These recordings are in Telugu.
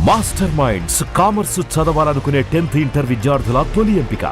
మాస్టర్ మైండ్స్ కామర్స్ చదవాలనుకునే 10th ఇంటర్ విద్యార్థుల తొలి ఎంపిక.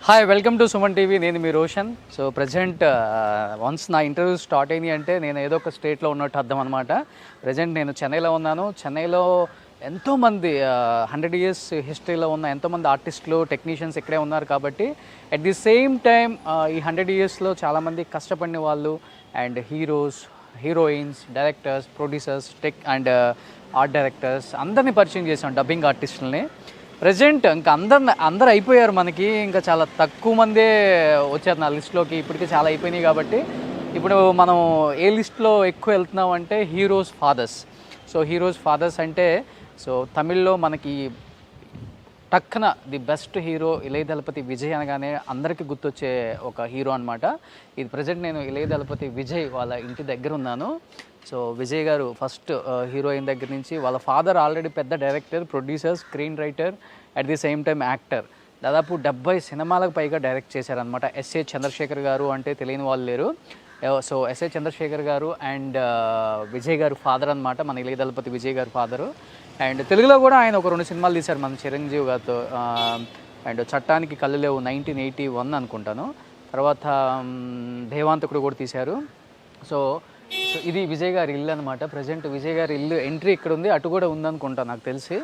Hi, welcome to Suman TV. నేను మీ రోషన్. సో ప్రజెంట్ వన్స్ నా ఇంటర్వ్యూ స్టార్ట్ అయింది అంటే నేను ఏదో ఒక స్టేట్లో ఉన్నట్టు అర్థం అనమాట. ప్రజెంట్ నేను చెన్నైలో ఉన్నాను. చెన్నైలో ఎంతోమంది 100 years హిస్టరీలో ఉన్న ఎంతోమంది ఆర్టిస్టులు, టెక్నీషియన్స్ ఇక్కడే ఉన్నారు. కాబట్టి అట్ ది సేమ్ టైం ఈ 100 yearsలో చాలామంది కష్టపడిన వాళ్ళు and heroes, heroines, directors, producers, tech and art directors అందరినీ పరిచయం చేసాం, డబ్బింగ్ ఆర్టిస్టులని. ప్రజెంట్ ఇంకా అందరు అయిపోయారు. మనకి ఇంకా చాలా తక్కువ మందే వచ్చారు నా లిస్ట్లోకి. ఇప్పటికే చాలా అయిపోయినాయి. కాబట్టి ఇప్పుడు మనం ఏ లిస్ట్లో ఎక్కువ వెళ్తున్నాం అంటే heroes fathers. So heroes fathers అంటే సో తమిళ్లో మనకి టక్కన the best hero Ilaya Thalapathy Vijay అనగానే అందరికీ గుర్తొచ్చే ఒక హీరో అనమాట. ఇది ప్రజెంట్ నేను ఇళయ దళపతి విజయ్ వాళ్ళ ఇంటి దగ్గర ఉన్నాను. సో విజయ్ గారు ఫస్ట్ హీరోయిన్ దగ్గర నుంచి వాళ్ళ ఫాదర్ ఆల్రెడీ పెద్ద director, producer, screen writer, at the same time actor. దాదాపు 70 సినిమాలకు పైగా డైరెక్ట్ చేశారనమాట. ఎస్ఏ చంద్రశేఖర్ గారు అంటే తెలియని వాళ్ళు లేరు. సో ఎస్ఏ చంద్రశేఖర్ గారు అండ్ విజయ్ గారు ఫాదర్ అనమాట, మన ఇళయ దళపతి విజయ్ గారు ఫాదరు. అండ్ తెలుగులో కూడా ఆయన ఒక 2 సినిమాలు తీశారు మన చిరంజీవి గారితో. అండ్ చట్టానికి కళ్ళు లేవు 1981 అనుకుంటాను. తర్వాత దేవాంతకుడు కూడా తీశారు. సో ఇది విజయ్ గారి ఇల్లు అనమాట. ప్రజెంట్ విజయ్ గారి ఇల్లు ఎంట్రీ ఇక్కడ ఉంది, అటు కూడా ఉందనుకుంటా నాకు తెలిసి.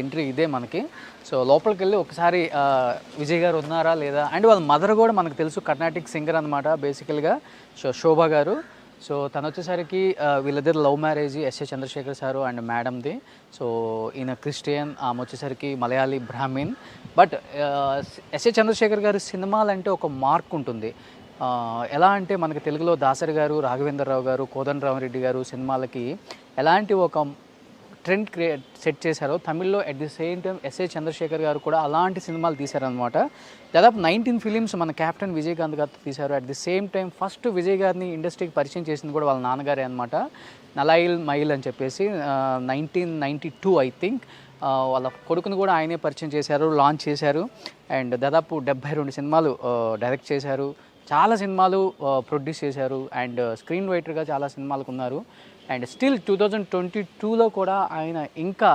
ఎంట్రీ ఇదే మనకి. సో లోపలికి వెళ్ళి ఒకసారి విజయ్ గారు ఉన్నారా లేదా, అండ్ వాళ్ళ మదర్ కూడా మనకు తెలుసు, కర్ణాటిక్ సింగర్ అనమాట బేసికల్గా. సో శోభ గారు. సో తను వచ్చేసరికి వీళ్ళిద్దరు love marriage SA Chandrasekhar sir and మేడంది. సో ఈయన క్రిస్టియన్, ఆమె వచ్చేసరికి మలయాళీ బ్రాహ్మిన్. బట్ ఎస్ఏ చంద్రశేఖర్ గారి సినిమాలంటే ఒక మార్క్ ఉంటుంది. ఎలా అంటే మనకి తెలుగులో దాసరి గారు, రాఘవేంద్రరావు గారు, కోదండరామరెడ్డి గారు సినిమాలకి ఎలాంటి ఒక ట్రెండ్ సెట్ చేశారో, తమిళ్లో at the same time SA Chandrasekhar garu కూడా అలాంటి సినిమాలు తీశారనమాట. దాదాపు 19 ఫిలిమ్స్ మన కెప్టెన్ విజయకాంత్ గారితో తీశారు. At the same time first Vijay గారిని ఇండస్ట్రీకి పరిచయం చేసింది కూడా వాళ్ళ నాన్నగారే అనమాట. నలాయిల్ మైల్ అని చెప్పేసి 1992 ఐ థింక్ వాళ్ళ కొడుకుని కూడా ఆయనే పరిచయం చేశారు, లాంచ్ చేశారు. అండ్ దాదాపు 72 సినిమాలు డైరెక్ట్ చేశారు, చాలా సినిమాలు ప్రొడ్యూస్ చేశారు, అండ్ స్క్రీన్ రైటర్గా చాలా సినిమాలకు ఉన్నారు. అండ్ స్టిల్ 2022లో కూడా ఆయన ఇంకా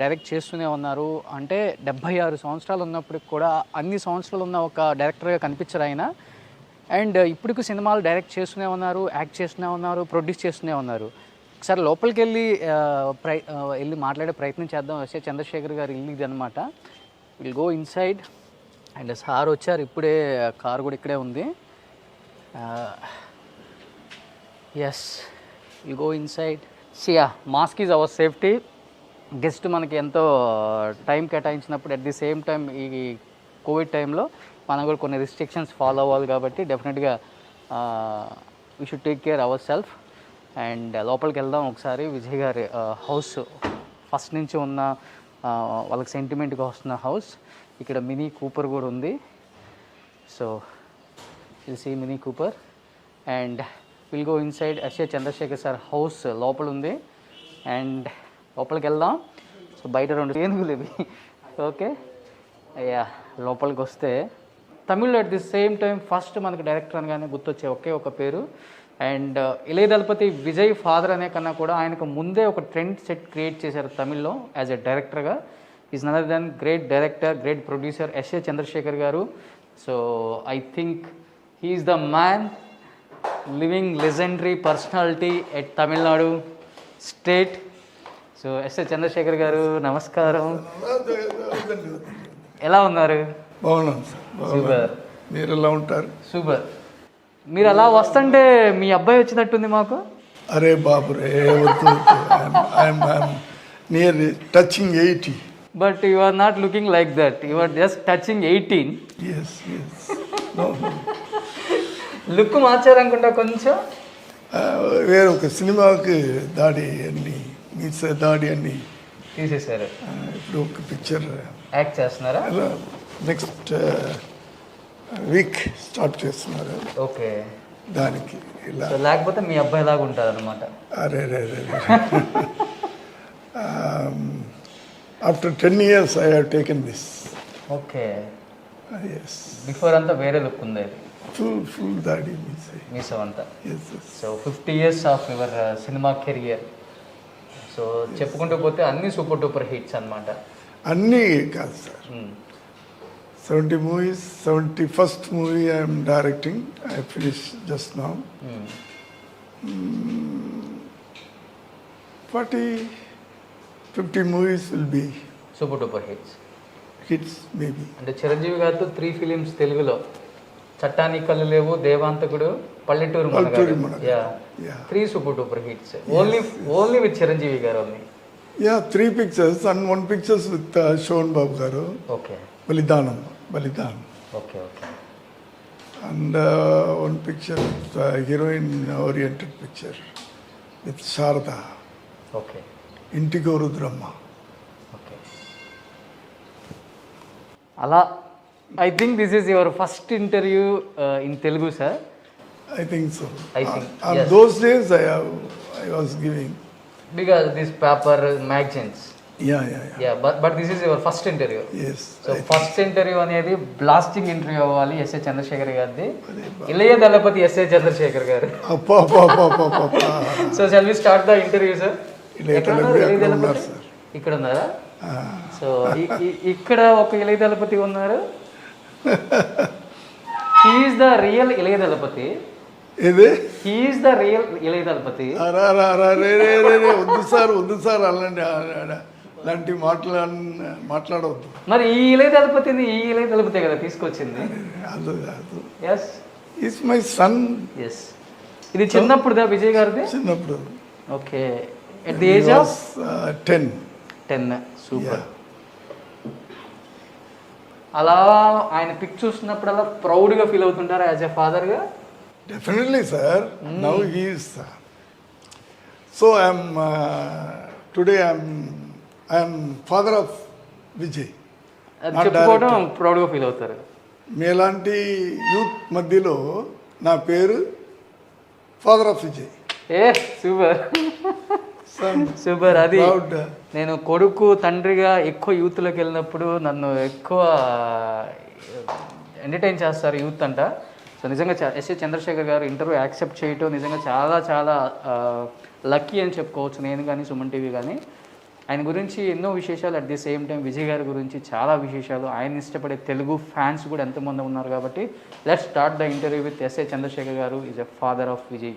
డైరెక్ట్ చేస్తూనే ఉన్నారు. అంటే 76 సంవత్సరాలు ఉన్నప్పటికి కూడా అన్ని సంవత్సరాలు ఉన్న ఒక డైరెక్టర్గా కనిపించరు ఆయన. అండ్ ఇప్పటికి సినిమాలు డైరెక్ట్ చేస్తూనే ఉన్నారు, యాక్ట్ చేస్తూనే ఉన్నారు, ప్రొడ్యూస్ చేస్తూనే ఉన్నారు. ఒకసారి లోపలికి వెళ్ళి మాట్లాడే ప్రయత్నం చేద్దాం. ఎస్ఏ చంద్రశేఖర్ గారు ఇల్లు ఇది అనమాట. Will go inside. And sir వచ్చారు ఇప్పుడే, కారు కూడా ఇక్కడే ఉంది. Yes, will go inside. See a mask is our safety. Guest మనకి ఎంతో టైం కేటాయించినప్పుడు అట్ ది సేమ్ టైం ఈ కోవిడ్ టైంలో మనం కూడా కొన్ని రిస్ట్రిక్షన్స్ ఫాలో అవ్వాలి కాబట్టి డెఫినెట్గా we should take care our self. And లోపలికి వెళ్దాం ఒకసారి. విజయ్ గారి హౌస్ ఫస్ట్ నుంచి ఉన్న వాళ్ళకి సెంటిమెంట్గా వస్తున్న హౌస్. ఇక్కడ మినీ కూపర్ కూడా ఉంది. So will see Mini Cooper and will go inside. SA Chandrasekhar sir house లోపల ఉంది. అండ్ లోపలికి వెళ్దాం. సో బయట 2 ఏనుగులు ఇవి. ఓకే, అయ్యా లోపలికి వస్తే తమిళ్లో at the same time first మనకి డైరెక్టర్ అనగానే గుర్తొచ్చే ఒకే ఒక పేరు. అండ్ ఇళయ దళపతి విజయ్ ఫాదర్ అనే కన్నా కూడా ఆయనకు ముందే ఒక ట్రెండ్ సెట్ క్రియేట్ చేశారు తమిళ్లో యాజ్ ఎ డైరెక్టర్గా. Is another than great director, great producer SA Chandrasekhar garu. So I think he is the man, living legendary personality at Tamil Nadu state. So SA Chandrasekhar garu నమస్కారం, ఎలా ఉన్నారు? బాగున్నాను సార్. సూపర్. మీరు ఎలా ఉంటారు? సూపర్. మీరు అలా వస్తుంటే మీ అబ్బాయి వచ్చినట్టుంది మాకు. అరే బాబు రే, I'm near touching 80. But you are not looking like that, you are just touching 18. Yes yes. No look మార్చారనుకుంటా కొంచెం. వేరే ఒక సినిమాకి దాడి అన్ని మీస్ దాడి అన్ని తీసేశారు. ఇప్పుడు ఒక పిక్చర్ యాక్ట్ చేస్తున్నారా? నెక్స్ట్ వీక్ స్టార్ట్ చేస్తున్నారు. ఓకే, దానికి ఇలా. లేకపోతే మీ అబ్బాయి లాగా ఉంటుంది అనమాట. అరే రే రే. After 10 years I have taken this. Okay, yes. Before అంతా వేరే లుక్ ఉంది. ఫుల్ దాడి మీసో అంతా. Yes. So 50 years of your cinema career. So చెప్పుకుంటూ పోతే అన్ని సూపర్ డూపర్ హిట్స్ అనమాట. అన్నీ కాదు sir. 70 movies, 71st movie I am directing. I finished just now. 40-50 movies will be super duper hits. hits maybe. అంటే చిరంజీవి గారితో 3 ఫిలిమ్స్ తెలుగులో, చట్టానికి కళ్ళు లేవు, దేవాంతకుడు, పల్లెటూరు మనగాడు. Yeah. 3 super duper hits. Only with Chiranjeevi గారు only. Yeah, 3 pictures and 1 pictures with Shovan Babu garu. Okay. Balidanam. Okay okay. And 1 picture with heroine oriented picture with Sharda. Okay. Intigo Rudramma. Okay. అలా I think this is your first interview in Telugu sir. I think so. I think, on yes. those days I was giving. Because this paper, magazines. Yeah. But this is your first interview. Yes. So first interview అనేది బ్లాస్టింగ్ ఇంటర్వ్యూ అవ్వాలి ఎస్ఏ చంద్రశేఖర్ గారిది. Ilaya Thalapathy SA Chandrasekhar garu. So shall we start the interview sir? ఇక్కడ ఉన్నారా? సో ఇక్కడ ఒక ఇళయ దళపతి ఉన్నారు. He is the real Ilaya Thalapathy. ఇది he is the real Ilaya Thalapathy. వద్దు సార్ అలాంటి మాట్లాడవద్దు. మరి ఈ ఇళయ దళపతి కదా తీసుకొచ్చింది. అది yes, is my son. Yes. ఇది చిన్నప్పుడుదా విజయ్ గారిది? చిన్నప్పుడు. Okay, at the age of 10. Super. అలా ఆయన పిక్ చూసినప్పుడల్లా ప్రౌడ్గా ఫీల్ అవుతుంటారా యాజ్ ఎ ఫాదర్గా? Definitely, sir. Now he is. So today I am father of Vijay. అది Not చెప్పుకోవడం ప్రౌడ్గా ఫీల్ అవుతారు. మీలాంటి యూత్ మధ్యలో నా పేరు father of Vijay. A super super. అది ప్రౌడ్. నేను కొడుకు తండ్రిగా ఎక్కువ యూత్లోకి వెళ్ళినప్పుడు నన్ను ఎక్కువ ఎంటర్టైన్ చేస్తారు యూత్ అంట. సో నిజంగా ఎస్ఏ చంద్రశేఖర్ గారు ఇంటర్వ్యూ యాక్సెప్ట్ చేయటం నిజంగా చాలా చాలా లక్కీ అని చెప్పుకోవచ్చు నేను కానీ సుమన్ టీవీ కానీ. ఆయన గురించి ఎన్నో విశేషాలు, at the same time Vijay గారి గురించి చాలా విశేషాలు, ఆయన ఇష్టపడే తెలుగు ఫ్యాన్స్ కూడా ఎంతమంది ఉన్నారు. కాబట్టి let's start the interview with S A Chandrasekhar garu is a father of Vijay.